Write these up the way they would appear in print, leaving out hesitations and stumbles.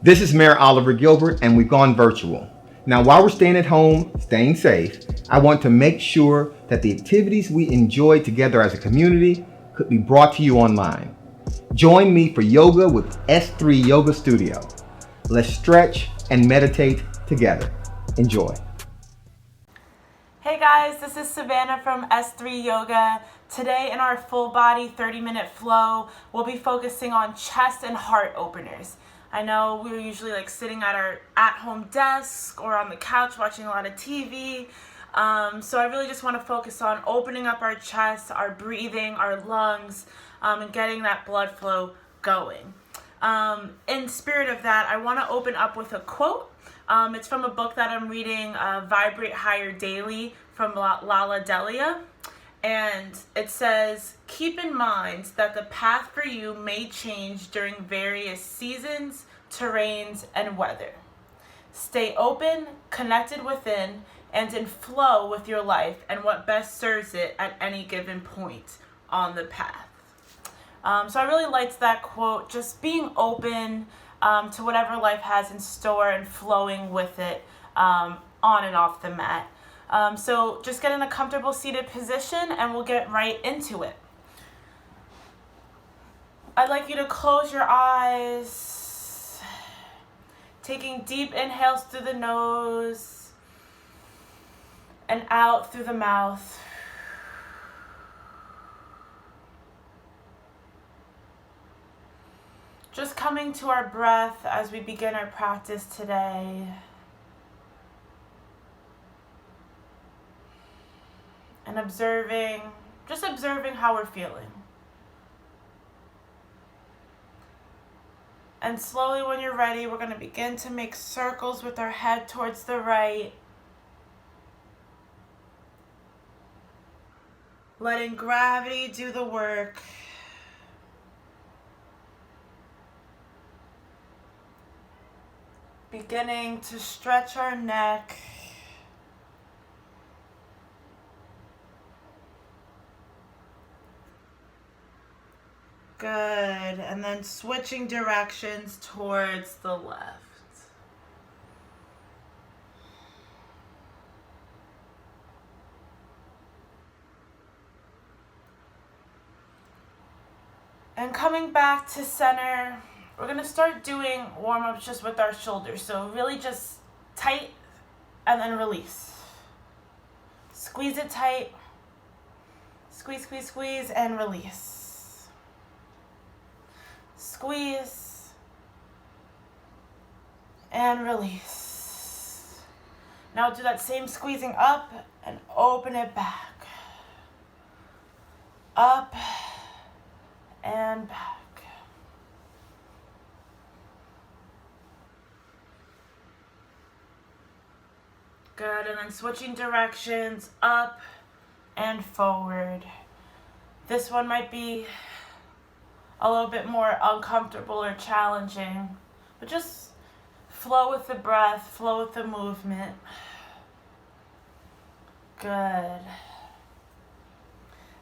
This is Mayor Oliver Gilbert, and we've gone virtual. Now, while we're staying at home, staying safe, I want to make sure that the activities we enjoy together as a community could be brought to you online. Join me for yoga with S3 Yoga Studio. Let's stretch and meditate together. Enjoy. Hey guys, this is Savannah from S3 Yoga. Today in our full body 30-minute flow, we'll be focusing on chest and heart openers. I know we're usually sitting at our at-home desk or on the couch watching a lot of TV. So I really just want to focus on opening up our chest, our breathing, our lungs, and getting that blood flow going. In spirit of that, I want to open up with a quote. It's from a book that I'm reading, Vibrate Higher Daily from Lala Delia. And it says, keep in mind that the path for you may change during various seasons, terrains, and weather. Stay open, connected within, and in flow with your life and what best serves it at any given point on the path. So I really liked that quote, just being open to whatever life has in store and flowing with it on and off the mat. So just get in a comfortable seated position and we'll get right into it. I'd like you to close your eyes, taking deep inhales through the nose and out through the mouth. Just coming to our breath as we begin our practice today. And observing how we're feeling. And slowly when you're ready, we're going to begin to make circles with our head towards the right. Letting gravity do the work. Beginning to stretch our neck. Good, and then switching directions towards the left. And coming back to center, we're going to start doing warm-ups just with our shoulders. So really just tight and then release. Squeeze it tight. Squeeze, squeeze, squeeze, and release. Squeeze and release. Now do that same squeezing up and open it back. Up and back. Good, and then switching directions, up and forward. This one might be a little bit more uncomfortable or challenging, but just flow with the breath, flow with the movement. Good.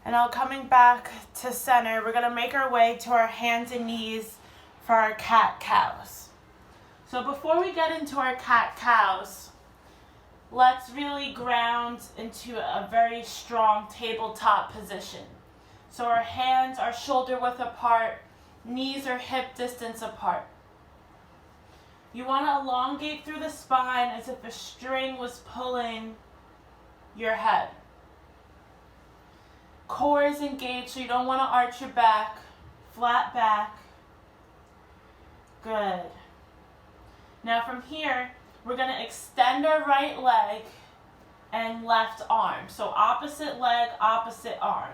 And now coming back to center, we're going to make our way to our hands and knees for our cat-cows. So before we get into our cat-cows, let's really ground into a very strong tabletop position. So our hands are shoulder width apart, knees are hip distance apart. You want to elongate through the spine as if a string was pulling your head. Core is engaged, so you don't want to arch your back, flat back. Good. Now from here, we're going to extend our right leg and left arm. So opposite leg, opposite arm.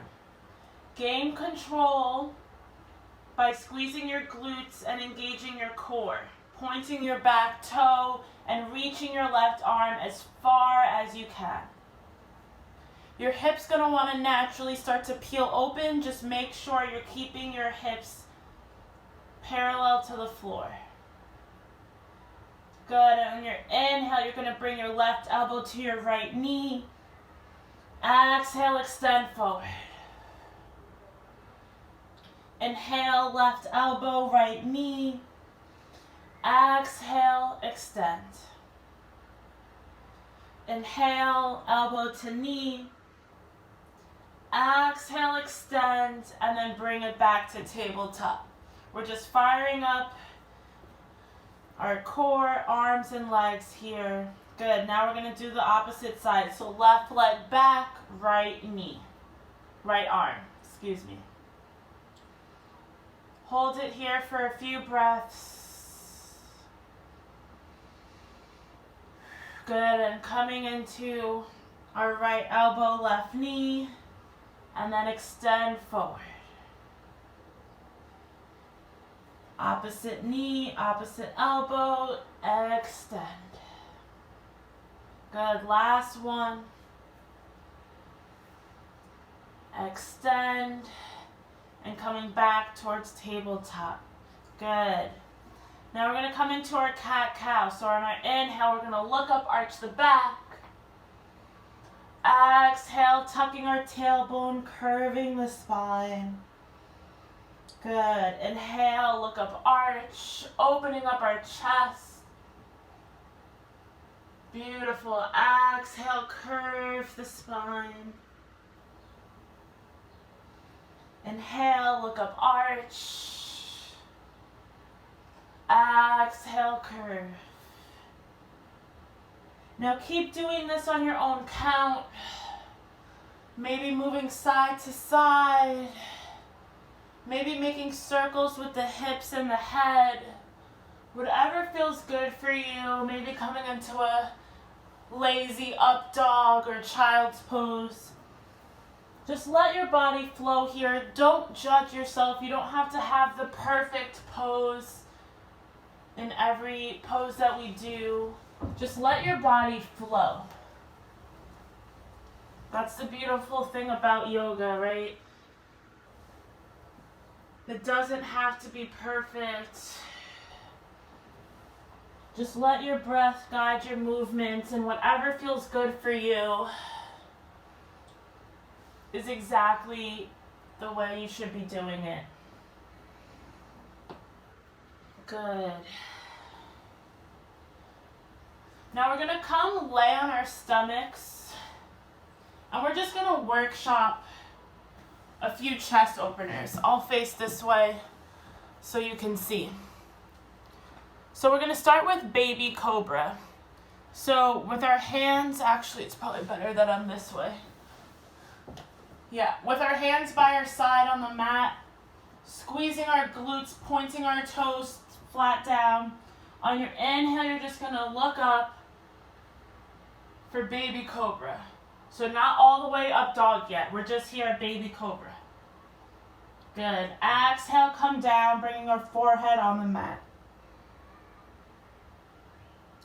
Gain control by squeezing your glutes and engaging your core, pointing your back toe and reaching your left arm as far as you can. Your hips going to want to naturally start to peel open. Just make sure you're keeping your hips parallel to the floor. Good, and on your inhale, you're going to bring your left elbow to your right knee. Exhale, extend forward. Inhale, left elbow, right knee. Exhale, extend. Inhale, elbow to knee. Exhale, extend, and then bring it back to tabletop. We're just firing up our core, arms, and legs here. Good. Now we're going to do the opposite side. So left leg back, right knee. Right arm, excuse me. Hold it here for a few breaths. Good. And coming into our right elbow, left knee. And then extend forward. Opposite knee, opposite elbow, extend. Good, last one. Extend, and coming back towards tabletop. Good. Now we're gonna come into our cat-cow. So on our inhale, we're gonna look up, arch the back. Exhale, tucking our tailbone, curving the spine. Good. Inhale, look up, arch, opening up our chest. Beautiful. Exhale, curve the spine. Inhale, look up, arch. Exhale, curve. Now keep doing this on your own count. Maybe moving side to side. Maybe making circles with the hips and the head. Whatever feels good for you. Maybe coming into a lazy up dog or child's pose. Just let your body flow here. Don't judge yourself. You don't have to have the perfect pose in every pose that we do. Just let your body flow. That's the beautiful thing about yoga, right? It doesn't have to be perfect. Just let your breath guide your movements, and whatever feels good for you is exactly the way you should be doing it. Good. Now we're going to come lay on our stomachs, and we're just going to workshop a few chest openers. I'll face this way so you can see. So we're going to start with baby cobra. So with our hands, actually it's probably better that I'm this way. Yeah, with our hands by our side on the mat, squeezing our glutes, pointing our toes flat down. On your inhale, you're just going to look up for baby cobra. So not all the way up dog yet. We're just here at baby cobra. Good. Exhale, come down, bringing our forehead on the mat.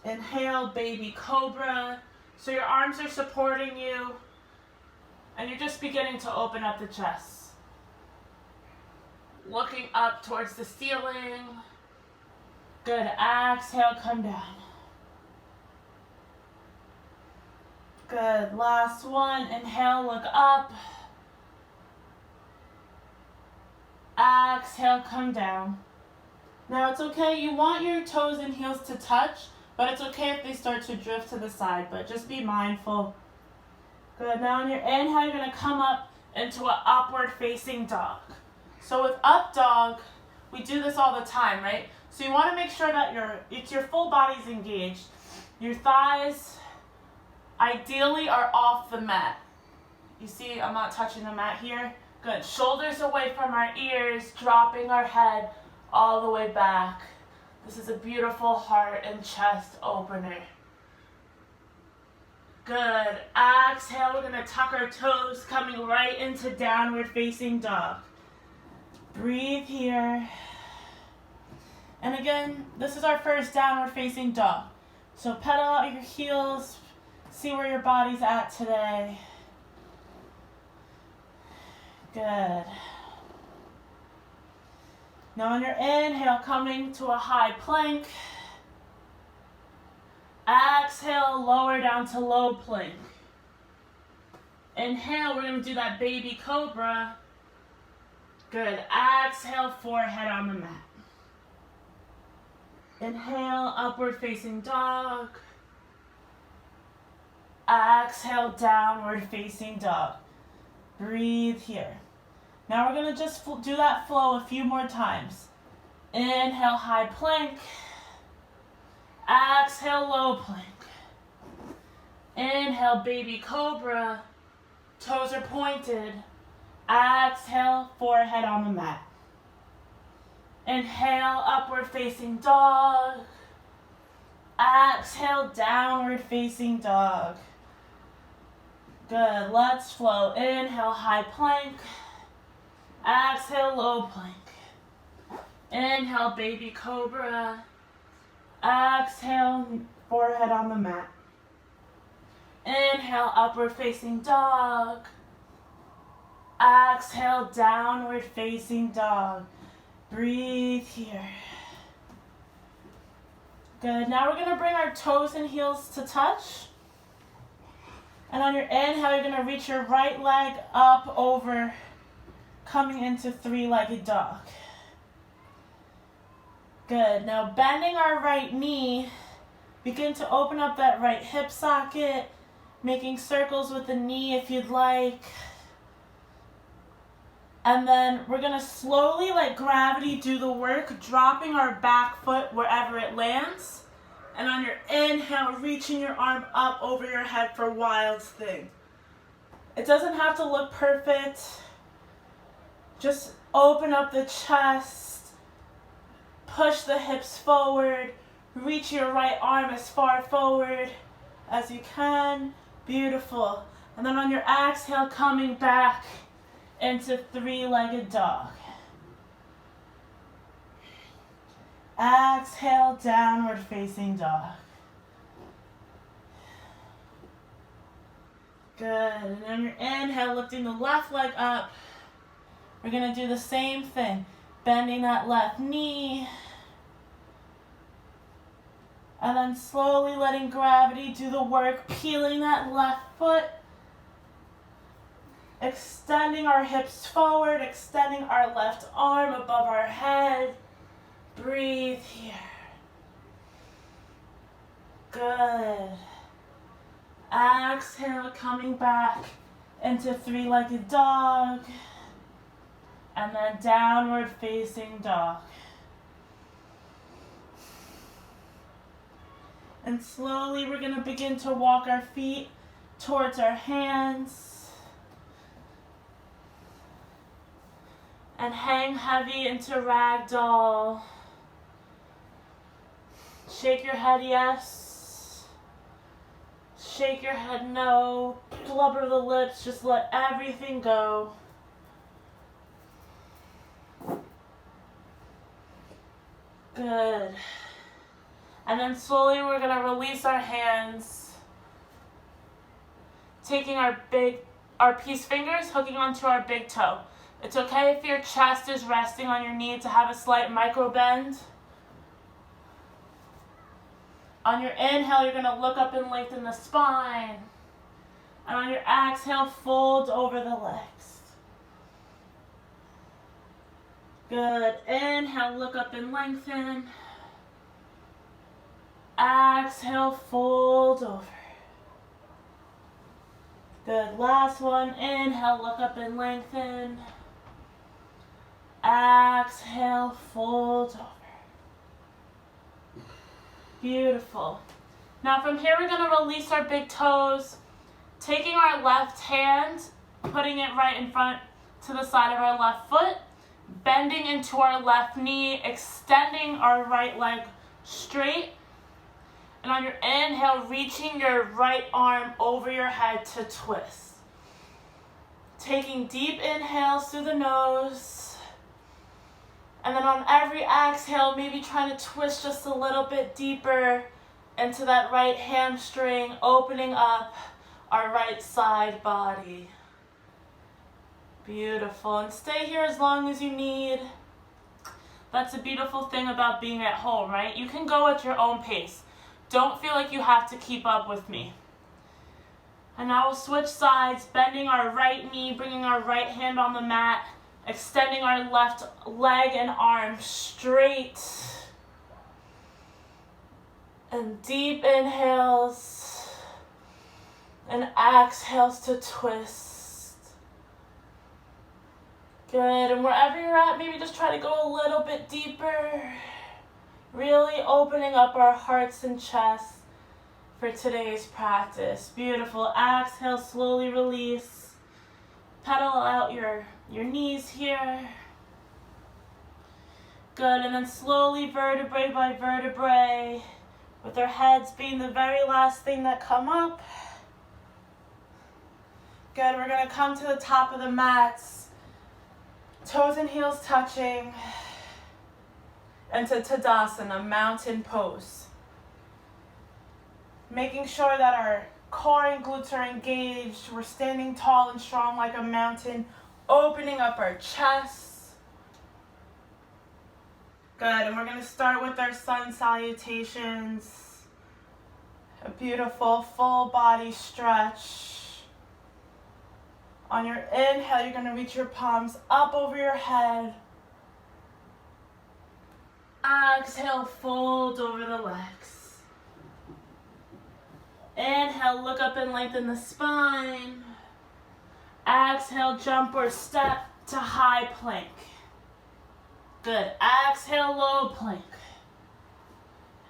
Inhale, baby cobra. So your arms are supporting you, and you're just beginning to open up the chest. Looking up towards the ceiling. Good. Exhale, come down. Good. Last one. Inhale, look up. Exhale, come down. Now it's okay. You want your toes and heels to touch, but it's okay if they start to drift to the side, but just be mindful. Good. Now on your inhale, you're going to come up into an upward facing dog. So with up dog, we do this all the time, right? So you want to make sure that your full body's engaged. Your thighs ideally are off the mat. You see, I'm not touching the mat here. Good. Shoulders away from our ears, dropping our head all the way back. This is a beautiful heart and chest opener. Good. Exhale, we're going to tuck our toes, coming right into downward facing dog. Breathe here. And again, this is our first downward facing dog. So pedal out your heels, see where your body's at today. Good. Now on your inhale, coming to a high plank. Exhale, lower down to low plank. Inhale, we're going to do that baby cobra. Good. Exhale, forehead on the mat. Inhale, upward facing dog. Exhale, downward facing dog. Breathe here. Now we're going to just do that flow a few more times. Inhale, high plank. Exhale, low plank. Inhale, baby cobra. Toes are pointed. Exhale, forehead on the mat. Inhale, upward facing dog. Exhale, downward facing dog. Good, let's flow. Inhale, high plank. Exhale, low plank. Inhale, baby cobra. Exhale, forehead on the mat. Inhale, upward facing dog. Exhale, downward facing dog. Breathe here. Good, now we're gonna bring our toes and heels to touch. And on your inhale, you're gonna reach your right leg up over, coming into three-legged dog. Good, now bending our right knee, begin to open up that right hip socket, making circles with the knee if you'd like. And then we're gonna slowly let gravity do the work, dropping our back foot wherever it lands. And on your inhale, reaching your arm up over your head for wild thing. It doesn't have to look perfect. Just open up the chest, push the hips forward, reach your right arm as far forward as you can. Beautiful. And then on your exhale, coming back into three-legged dog. Exhale, downward facing dog. Good, and then your inhale, lifting the left leg up. We're gonna do the same thing, bending that left knee. And then slowly letting gravity do the work, peeling that left foot. Extending our hips forward, extending our left arm above our head. Breathe here. Good. Exhale, coming back into three-legged dog. And then downward facing dog. And slowly we're going to begin to walk our feet towards our hands. And hang heavy into ragdoll. Shake your head yes. Shake your head no. Blubber the lips, just let everything go. Good. And then slowly we're going to release our hands. Taking our peace fingers, hooking onto our big toe. It's okay if your chest is resting on your knee to have a slight micro bend. On your inhale, you're going to look up and lengthen the spine. And on your exhale, fold over the legs. Good. Inhale, look up and lengthen. Exhale, fold over. Good. Last one. Inhale, look up and lengthen. Exhale, fold over. Beautiful. Now from here, we're going to release our big toes, taking our left hand, putting it right in front to the side of our left foot, bending into our left knee, extending our right leg straight. And on your inhale, reaching your right arm over your head to twist. Taking deep inhales through the nose. And then on every exhale, maybe trying to twist just a little bit deeper into that right hamstring, opening up our right side body. Beautiful. And stay here as long as you need. That's a beautiful thing about being at home, right? You can go at your own pace. Don't feel like you have to keep up with me. And now we'll switch sides, bending our right knee, bringing our right hand on the mat, extending our left leg and arm straight. And deep inhales and exhales to twist. Good, and wherever you're at, maybe just try to go a little bit deeper. Really opening up our hearts and chests for today's practice. Beautiful. Exhale, slowly release. Pedal out your knees here. Good, and then slowly vertebrae by vertebrae, with our heads being the very last thing that come up. Good, we're gonna come to the top of the mats, toes and heels touching, into Tadasana, mountain pose. Making sure that our core and glutes are engaged. We're standing tall and strong like a mountain, opening up our chest. Good, and we're gonna start with our sun salutations. A beautiful full body stretch. On your inhale, you're gonna reach your palms up over your head. Exhale, fold over the legs. Inhale, look up and lengthen the spine. Exhale, jump or step to high plank. Good. Exhale, low plank.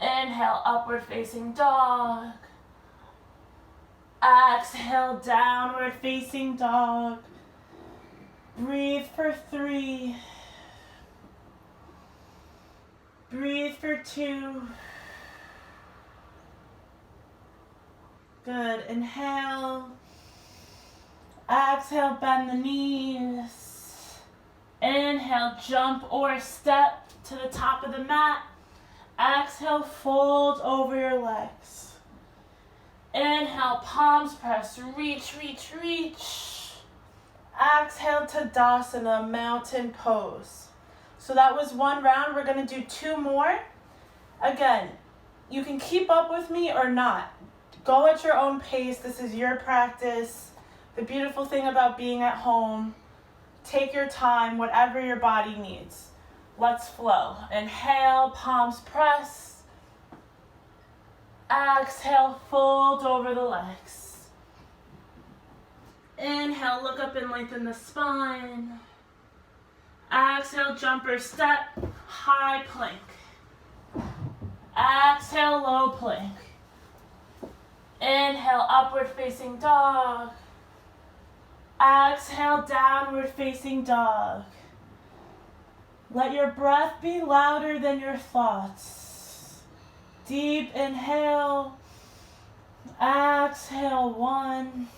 Inhale, upward facing dog. Exhale, downward facing dog. Breathe for 3. Breathe for 2. Good. Inhale. Exhale, bend the knees. Inhale, jump or step to the top of the mat. Exhale, fold over your legs. Inhale, palms press, reach, reach, reach. Exhale, Tadasana, mountain pose. So that was one round. We're gonna do 2 more. Again, you can keep up with me or not. Go at your own pace. This is your practice. The beautiful thing about being at home, take your time, whatever your body needs. Let's flow. Inhale, palms press. Exhale, fold over the legs. Inhale, look up and lengthen the spine. Exhale, jump or step, high plank. Exhale, low plank. Inhale, upward facing dog. Exhale, downward facing dog. Let your breath be louder than your thoughts. Deep inhale. Exhale, 1.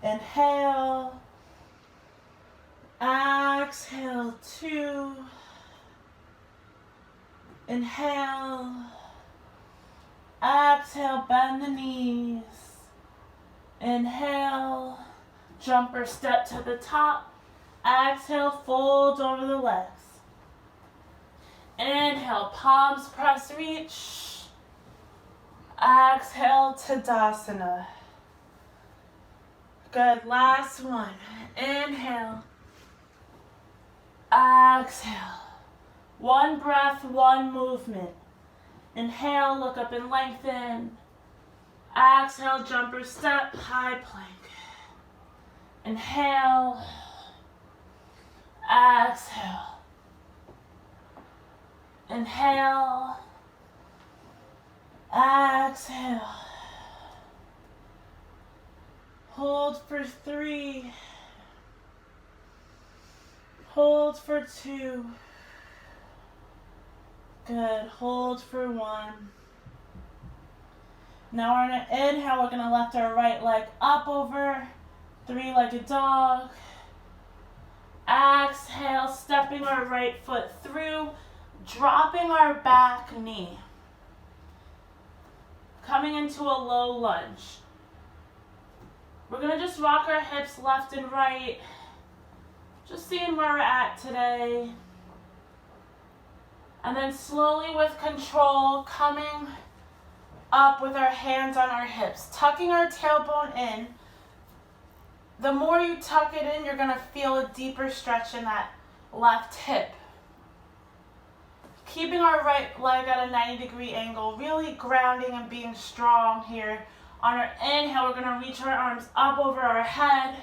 Inhale. Exhale, 2. Inhale. Exhale, bend the knees. Inhale, jump or step to the top. Exhale, fold over the legs. Inhale, palms press, reach. Exhale, Tadasana. Good, last one. Inhale. Exhale. 1 breath, 1 movement. Inhale, look up and lengthen. Exhale, jump or step, high plank. Inhale. Exhale. Inhale. Exhale. Hold for 3. Hold for 2. Good. Hold for 1. Now we're going to inhale. We're going to lift our right leg up over 3-legged dog. Exhale, stepping our right foot through, dropping our back knee. Coming into a low lunge. We're going to just rock our hips left and right. Just seeing where we're at today. And then slowly with control, coming up with our hands on our hips, tucking our tailbone in. The more you tuck it in, you're going to feel a deeper stretch in that left hip. Keeping our right leg at a 90-degree angle, really grounding and being strong here. On our inhale, we're gonna reach our arms up over our head.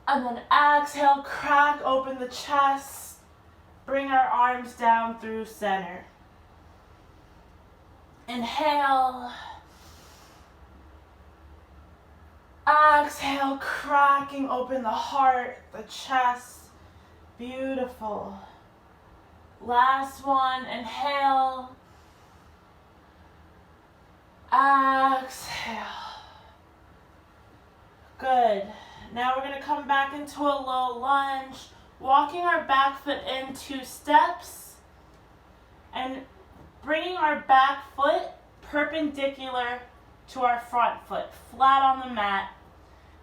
And then exhale, crack open the chest. Bring our arms down through center. Inhale. Exhale, cracking open the heart, the chest. Beautiful. Last one, inhale. Exhale. Good. Now we're going to come back into a low lunge, walking our back foot in 2 steps and bringing our back foot perpendicular to our front foot, flat on the mat.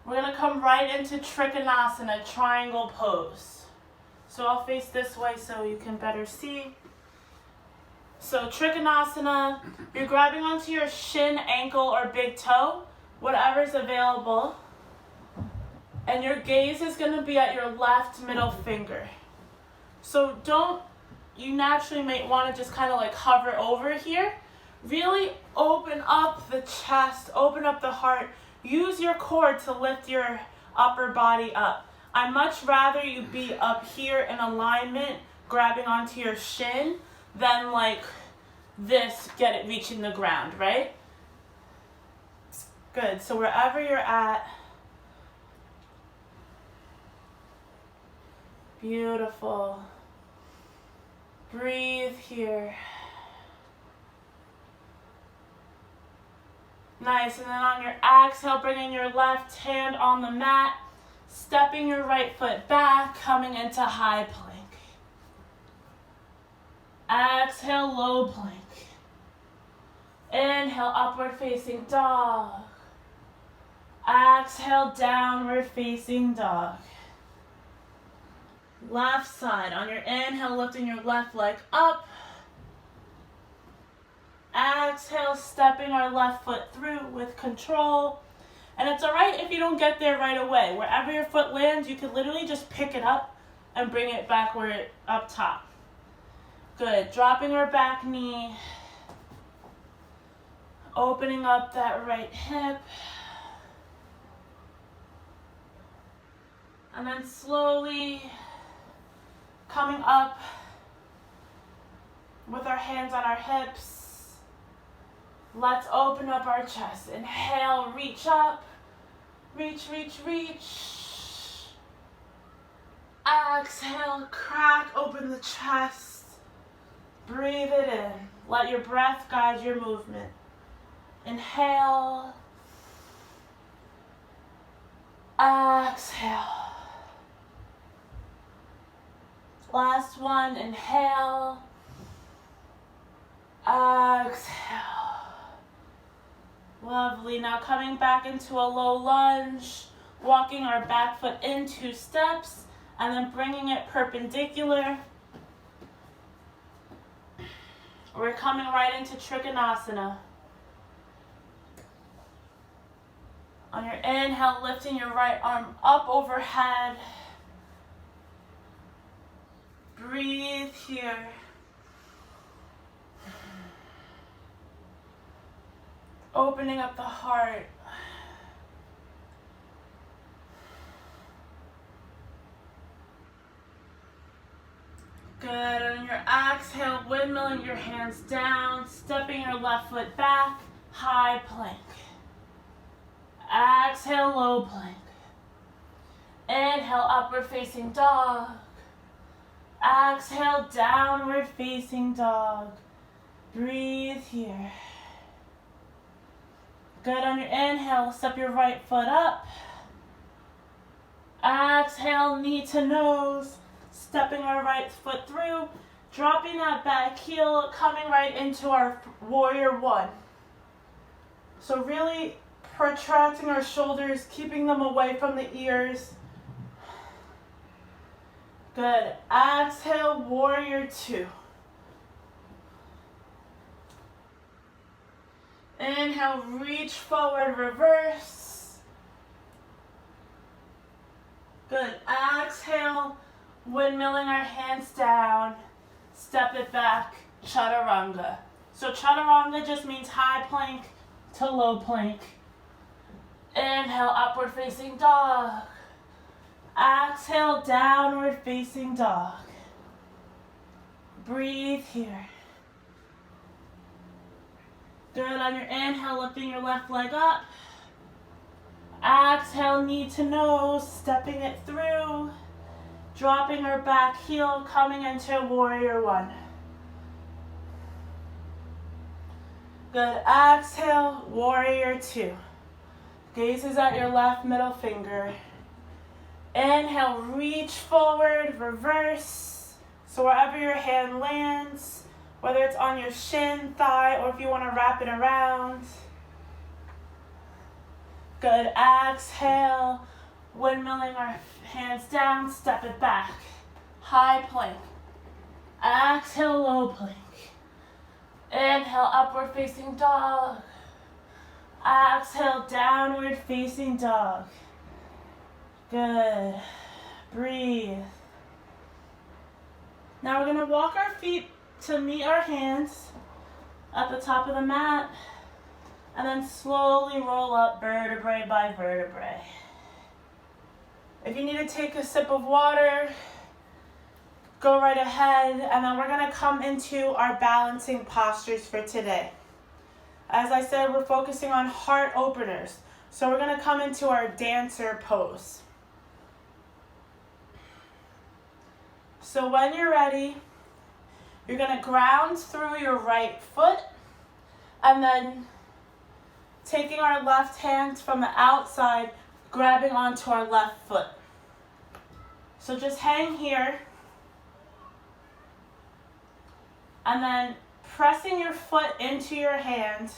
We're going to come right into Trikonasana, triangle pose. So I'll face this way so you can better see. So Trikonasana, you're grabbing onto your shin, ankle, or big toe, whatever's available. And your gaze is going to be at your left middle finger. So you naturally may want to just kind of like hover over here. Really open up the chest, open up the heart. Use your core to lift your upper body up. I'd much rather you be up here in alignment, grabbing onto your shin, than like this, reaching the ground, right? Good, so wherever you're at, beautiful. Breathe here. Nice, and then on your exhale, bringing your left hand on the mat, stepping your right foot back, coming into high plank. Exhale, low plank. Inhale, upward facing dog. Exhale, downward facing dog. Left side, on your inhale, lifting your left leg up. Exhale, stepping our left foot through with control. And it's all right if you don't get there right away. Wherever your foot lands, you can literally just pick it up and bring it back up top. Good. Dropping our back knee. Opening up that right hip. And then slowly coming up with our hands on our hips. Let's open up our chest. Inhale, reach up. Reach, reach, reach. Exhale, crack open the chest. Breathe it in. Let your breath guide your movement. Inhale. Exhale. Last one, inhale. Exhale. Lovely. Now coming back into a low lunge, walking our back foot in 2 steps, and then bringing it perpendicular. We're coming right into Trikonasana. On your inhale, lifting your right arm up overhead. Breathe here. Opening up the heart. Good. On your exhale, windmilling your hands down, stepping your left foot back, high plank. Exhale, low plank. Inhale, upward facing dog. Exhale, downward facing dog. Breathe here. Good. On your inhale, step your right foot up. Exhale, knee to nose. Stepping our right foot through. Dropping that back heel, coming right into our warrior one. So really protracting our shoulders, keeping them away from the ears. Good. Exhale, warrior two. Inhale, reach forward, reverse. Good. Exhale, windmilling our hands down, step it back, chaturanga. So chaturanga just means high plank to low plank. Inhale, upward facing dog. Exhale, downward facing dog. Breathe here. Good. On your inhale, lifting your left leg up. Exhale, knee to nose, stepping it through. Dropping our back heel, coming into warrior one. Good. Exhale, warrior two. Gaze is at your left middle finger. Inhale, reach forward, reverse. So wherever your hand lands, whether it's on your shin, thigh, or if you want to wrap it around. Good. Exhale, windmilling our hands down, step it back. High plank. Exhale, low plank. Inhale, upward facing dog. Exhale, downward facing dog. Good. Breathe. Now we're going to walk our feet to meet our hands at the top of the mat, and then slowly roll up vertebrae by vertebrae. If you need to take a sip of water, go right ahead, and then we're going to come into our balancing postures for today. As I said, we're focusing on heart openers. So we're going to come into our dancer pose. So when you're ready, you're going to ground through your right foot, and then taking our left hand from the outside, grabbing onto our left foot. So just hang here, and then pressing your foot into your hand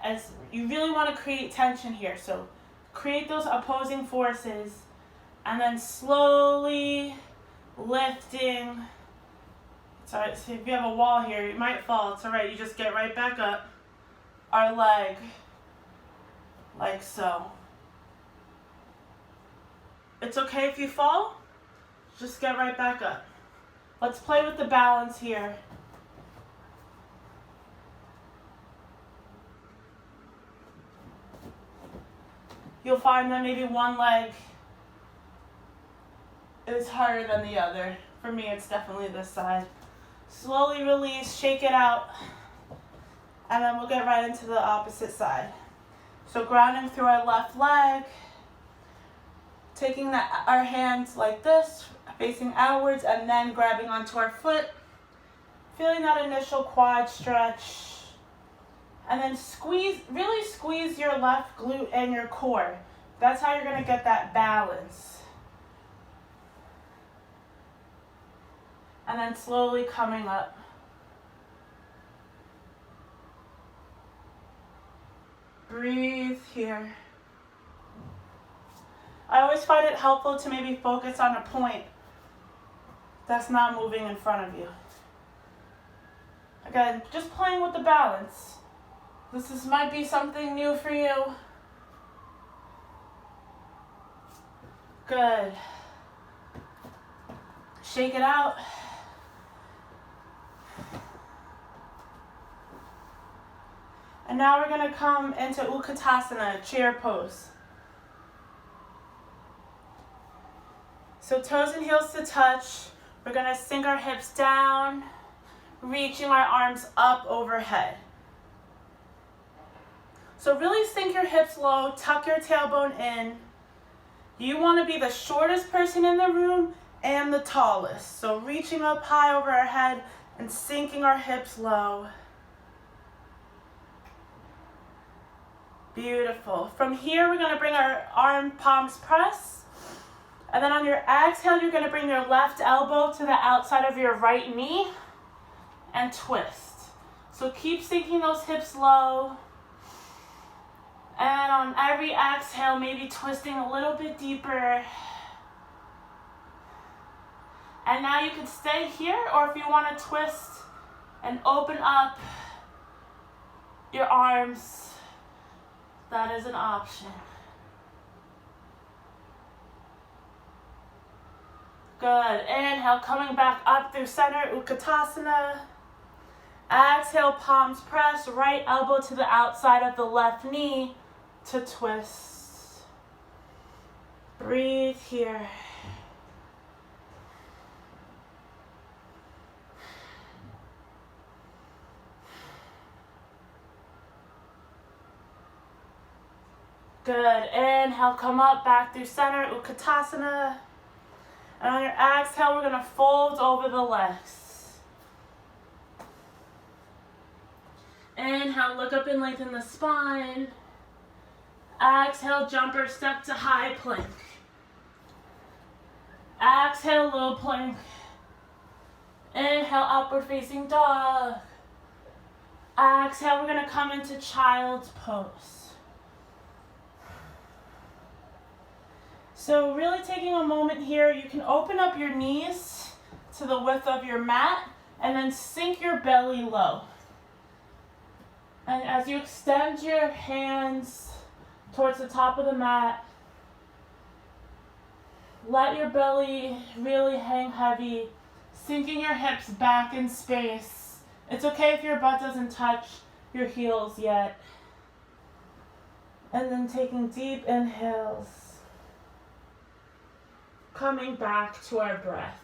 as you really want to create tension here. So create those opposing forces, and then slowly lifting. Sorry, so if you have a wall here, you might fall. It's all right. You just get right back up. Our leg, like so. It's okay if you fall. Just get right back up. Let's play with the balance here. You'll find that maybe one leg is harder than the other. For me, it's definitely this side. Slowly release, shake it out, and then we'll get right into the opposite side. So grounding through our left leg, taking our hands like this, facing outwards, and then grabbing onto our foot, feeling that initial quad stretch, and then really squeeze your left glute and your core. That's how you're going to get that balance. And then slowly coming up. Breathe here. I always find it helpful to maybe focus on a point that's not moving in front of you. Again, just playing with the balance. This might be something new for you. Good. Shake it out. And now we're going to come into Utkatasana, chair pose. So toes and heels to touch. We're going to sink our hips down, reaching our arms up overhead. So really sink your hips low, tuck your tailbone in. You want to be the shortest person in the room and the tallest. So reaching up high over our head and sinking our hips low. Beautiful. From here, we're going to bring our arm palms press. And then on your exhale, you're going to bring your left elbow to the outside of your right knee and twist. So keep sinking those hips low. And on every exhale, maybe twisting a little bit deeper. And now you can stay here, or if you want to twist and open up your arms, that is an option. Good. Inhale, coming back up through center, Utkatasana. Exhale, palms press, right elbow to the outside of the left knee to twist. Breathe here. Good. Inhale, come up, back through center, Utkatasana. And on your exhale, we're going to fold over the legs. Inhale, look up and lengthen the spine. Exhale, jumper step to high plank. Exhale, low plank. Inhale, upward facing dog. Exhale, we're going to come into child's pose. So really taking a moment here, you can open up your knees to the width of your mat and then sink your belly low. And as you extend your hands towards the top of the mat, let your belly really hang heavy, sinking your hips back in space. It's okay if your butt doesn't touch your heels yet. And then taking deep inhales. Coming back to our breath.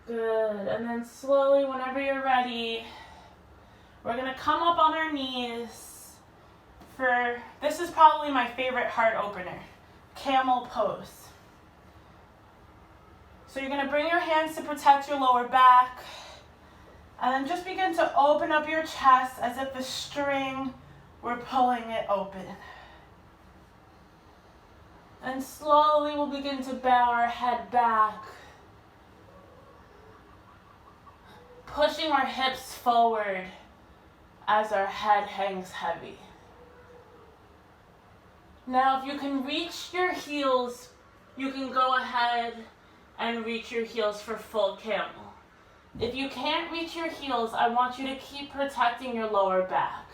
Good. And then slowly, whenever you're ready, we're going to come up on our knees for, this is probably my favorite heart opener, camel pose. So you're going to bring your hands to protect your lower back, and then just begin to open up your chest as if a string, we're pulling it open. And slowly we'll begin to bow our head back, pushing our hips forward as our head hangs heavy. Now, if you can reach your heels, you can go ahead and reach your heels for full camel. If you can't reach your heels, I want you to keep protecting your lower back.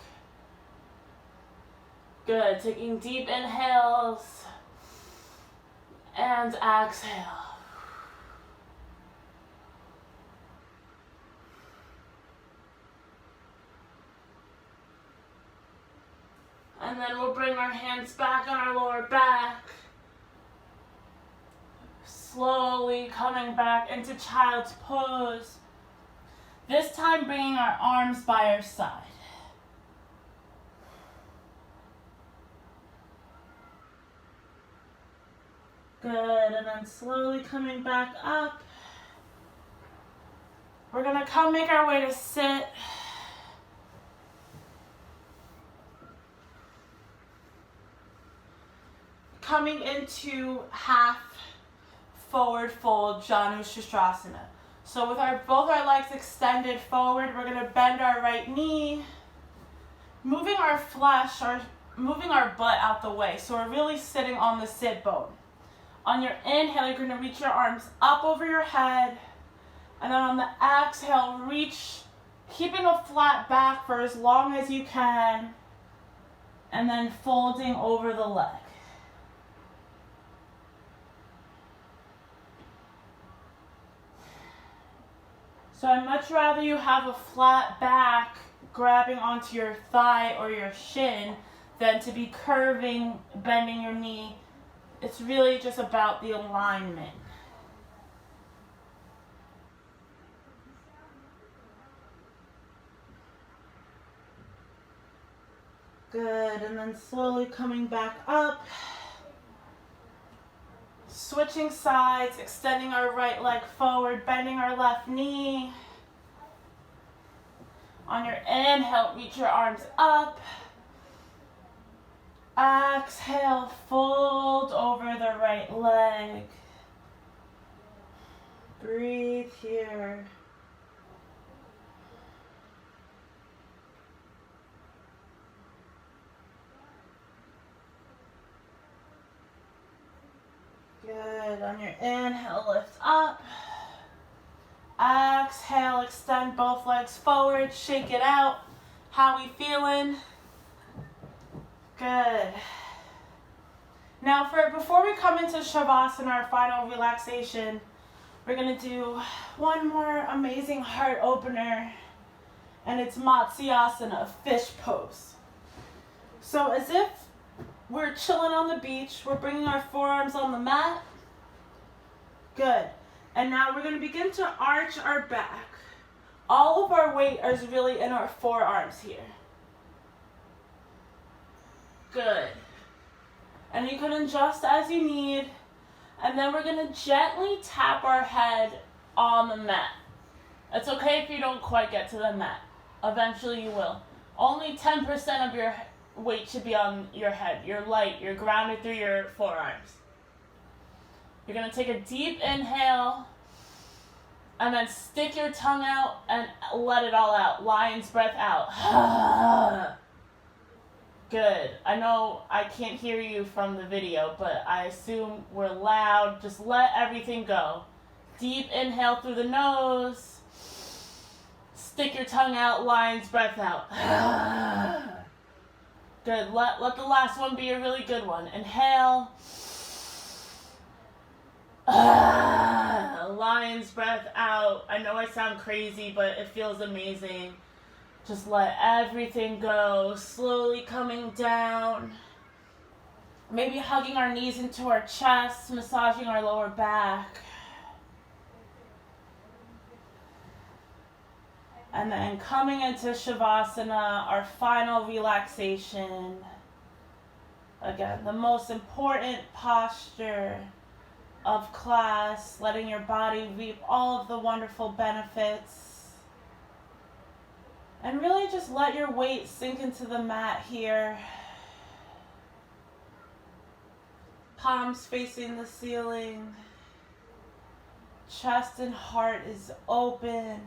Good. Taking deep inhales and exhale. And then we'll bring our hands back on our lower back. Slowly coming back into child's pose. This time bringing our arms by our side. Good, and then slowly coming back up. We're gonna come make our way to sit. Coming into half forward fold, Janu Sistrasana. So with both our legs extended forward, we're gonna bend our right knee, moving our flesh, or moving our butt out the way. So we're really sitting on the sit bone. On your inhale, you're gonna reach your arms up over your head, and then on the exhale, reach, keeping a flat back for as long as you can, and then folding over the leg. So I'd much rather you have a flat back grabbing onto your thigh or your shin than to be curving, bending your knee. It's really just about the alignment. Good, and then slowly coming back up. Switching sides, extending our right leg forward, bending our left knee. On your inhale, reach your arms up. Exhale, fold over the right leg. Breathe here. Good. On your inhale, lift up. Exhale, extend both legs forward, shake it out. How we feeling? Good. Now before we come into Shavasana, our final relaxation, we're going to do one more amazing heart opener, and it's Matsyasana, fish pose. So as if we're chilling on the beach, we're bringing our forearms on the mat. Good. And now we're going to begin to arch our back. All of our weight is really in our forearms here. Good. And you can adjust as you need. And then we're going to gently tap our head on the mat. It's okay if you don't quite get to the mat. Eventually you will. Only 10% of your weight should be on your head. You're light. You're grounded through your forearms. You're going to take a deep inhale. And then stick your tongue out and let it all out. Lion's breath out. Good. I know I can't hear you from the video, but I assume we're loud. Just let everything go. Deep inhale through the nose. Stick your tongue out. Lion's breath out. Good. Let the last one be a really good one. Inhale. Lion's breath out. I know I sound crazy, but it feels amazing. Just let everything go, slowly coming down. Maybe hugging our knees into our chest, massaging our lower back. And then coming into Shavasana, our final relaxation. Again, the most important posture of class, letting your body reap all of the wonderful benefits. And really just let your weight sink into the mat here. Palms facing the ceiling. Chest and heart is open.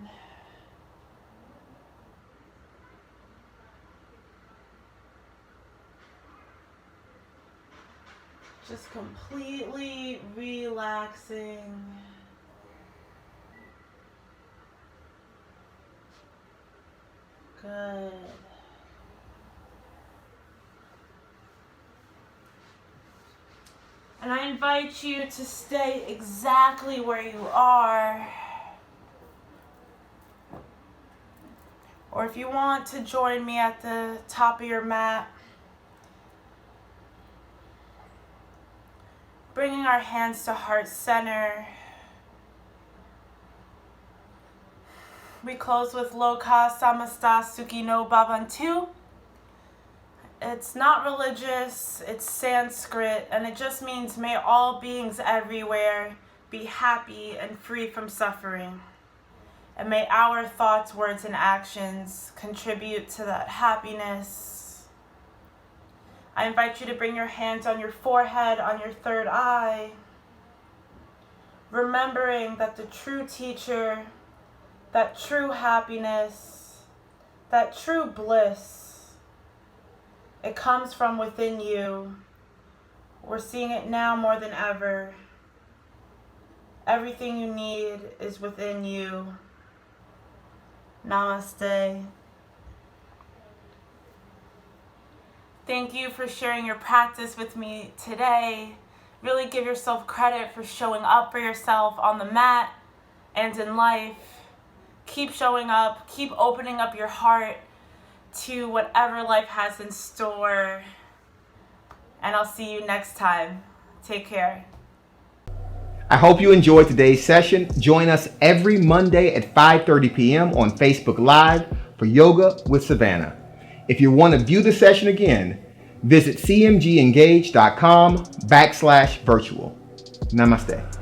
Just completely relaxing. Good. And I invite you to stay exactly where you are. Or if you want to join me at the top of your mat, bringing our hands to heart center. We close with Loka Samasta Sukhino Bhavantu. It's not religious, it's Sanskrit, and it just means may all beings everywhere be happy and free from suffering. And may our thoughts, words, and actions contribute to that happiness. I invite you to bring your hands on your forehead, on your third eye, remembering that the true teacher, that true happiness, that true bliss, it comes from within you. We're seeing it now more than ever. Everything you need is within you. Namaste. Thank you for sharing your practice with me today. Really give yourself credit for showing up for yourself on the mat and in life. Keep showing up, keep opening up your heart to whatever life has in store. And I'll see you next time. Take care. I hope you enjoyed today's session. Join us every Monday at 5:30 p.m. on Facebook Live for Yoga with Savannah. If you want to view the session again, visit cmgengage.com/virtual. Namaste.